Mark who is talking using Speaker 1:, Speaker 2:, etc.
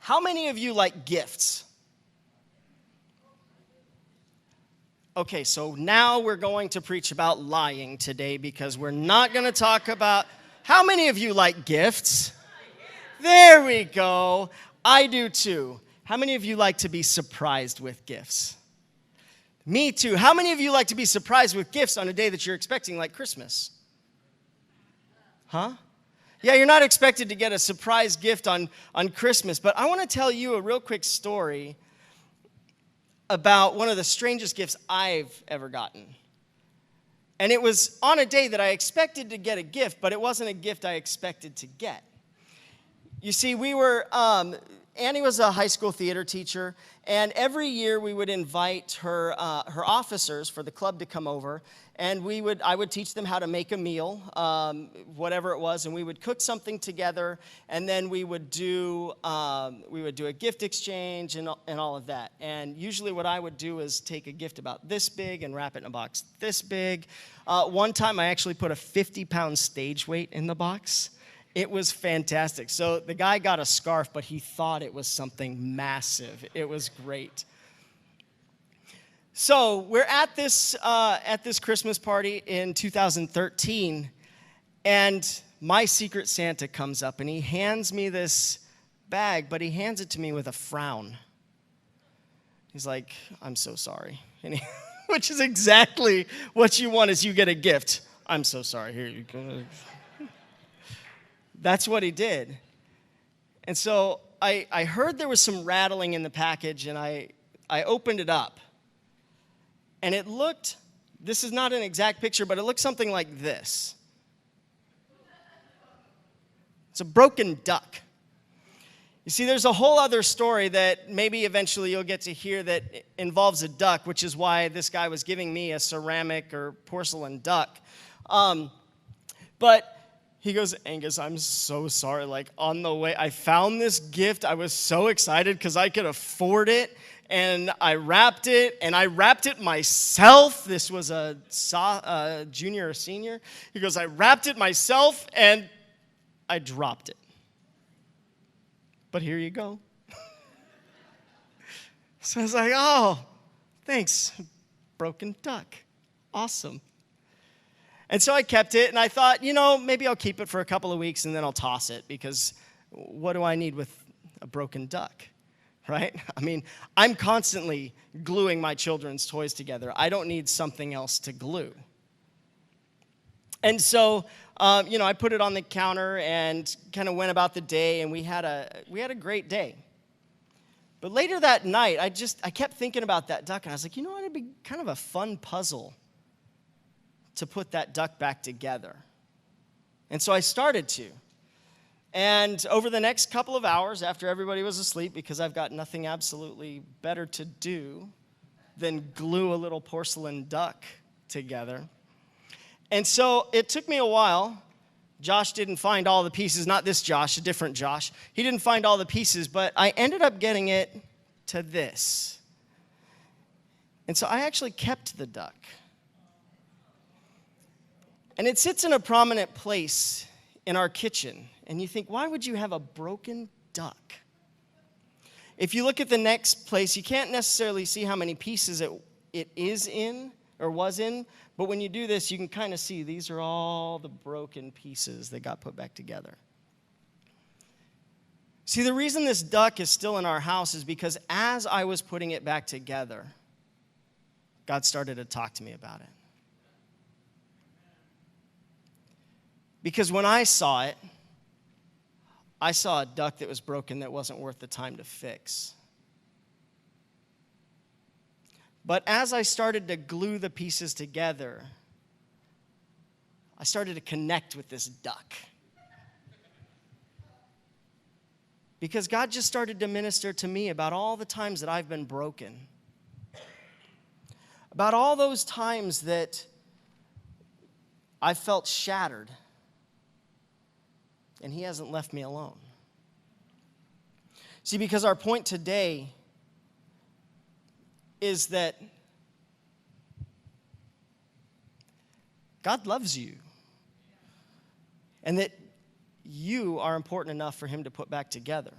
Speaker 1: How many of you like gifts? Okay, so now we're going to preach about lying today because we're not going to talk about... How many of you like gifts? There we go. I do too. How many of you like to be surprised with gifts? Me too. How many of you like to be surprised with gifts on a day that you're expecting, like Christmas? Huh? Yeah, you're not expected to get a surprise gift on Christmas, but I want to tell you a real quick story about one of the strangest gifts I've ever gotten. And it was on a day that I expected to get a gift, but it wasn't a gift I expected to get. You see, Annie was a high school theater teacher, and every year we would invite her officers for the club to come over, and I would teach them how to make a meal, whatever it was, and we would cook something together, and then we would do a gift exchange and all of that. And usually what I would do is take a gift about this big and wrap it in a box this big. One time I actually put a 50-pound stage weight in the box. It was fantastic. So the guy got a scarf, but he thought it was something massive. It was great. So we're at this Christmas party in 2013, and my Secret Santa comes up, and he hands me this bag, but he hands it to me with a frown. He's like, "I'm so sorry," which is exactly what you want as you get a gift. "I'm so sorry. Here you go." That's what he did. And so I heard there was some rattling in the package, and I opened it up. And it looked, this is not an exact picture, but it looked something like this. It's a broken duck. You see, there's a whole other story that maybe eventually you'll get to hear that involves a duck, which is why this guy was giving me a ceramic or porcelain duck. But he goes, "Angus, I'm so sorry. Like, on the way, I found this gift. I was so excited because I could afford it. And I wrapped it myself." This was a junior or senior. He goes, "I wrapped it myself, and I dropped it. But here you go." So I was like, "Oh, thanks, broken duck. Awesome." And so I kept it, and I thought, maybe I'll keep it for a couple of weeks, and then I'll toss it, because what do I need with a broken duck, right? I mean, I'm constantly gluing my children's toys together. I don't need something else to glue. And so, I put it on the counter and kind of went about the day, and we had a great day. But later that night, I kept thinking about that duck, and I was like, it'd be kind of a fun puzzle to put that duck back together. And so I started to. And over the next couple of hours, after everybody was asleep, because I've got nothing absolutely better to do than glue a little porcelain duck together. And so it took me a while. Josh didn't find all the pieces, not this Josh, a different Josh. He didn't find all the pieces, but I ended up getting it to this. And so I actually kept the duck. And it sits in a prominent place in our kitchen. And you think, why would you have a broken duck? If you look at the next place, you can't necessarily see how many pieces it is in or was in. But when you do this, you can kind of see these are all the broken pieces that got put back together. See, the reason this duck is still in our house is because as I was putting it back together, God started to talk to me about it. Because when I saw it, I saw a duck that was broken that wasn't worth the time to fix. But as I started to glue the pieces together, I started to connect with this duck. Because God just started to minister to me about all the times that I've been broken. About all those times that I felt shattered. And He hasn't left me alone. See, because our point today is that God loves you. And that you are important enough for Him to put back together.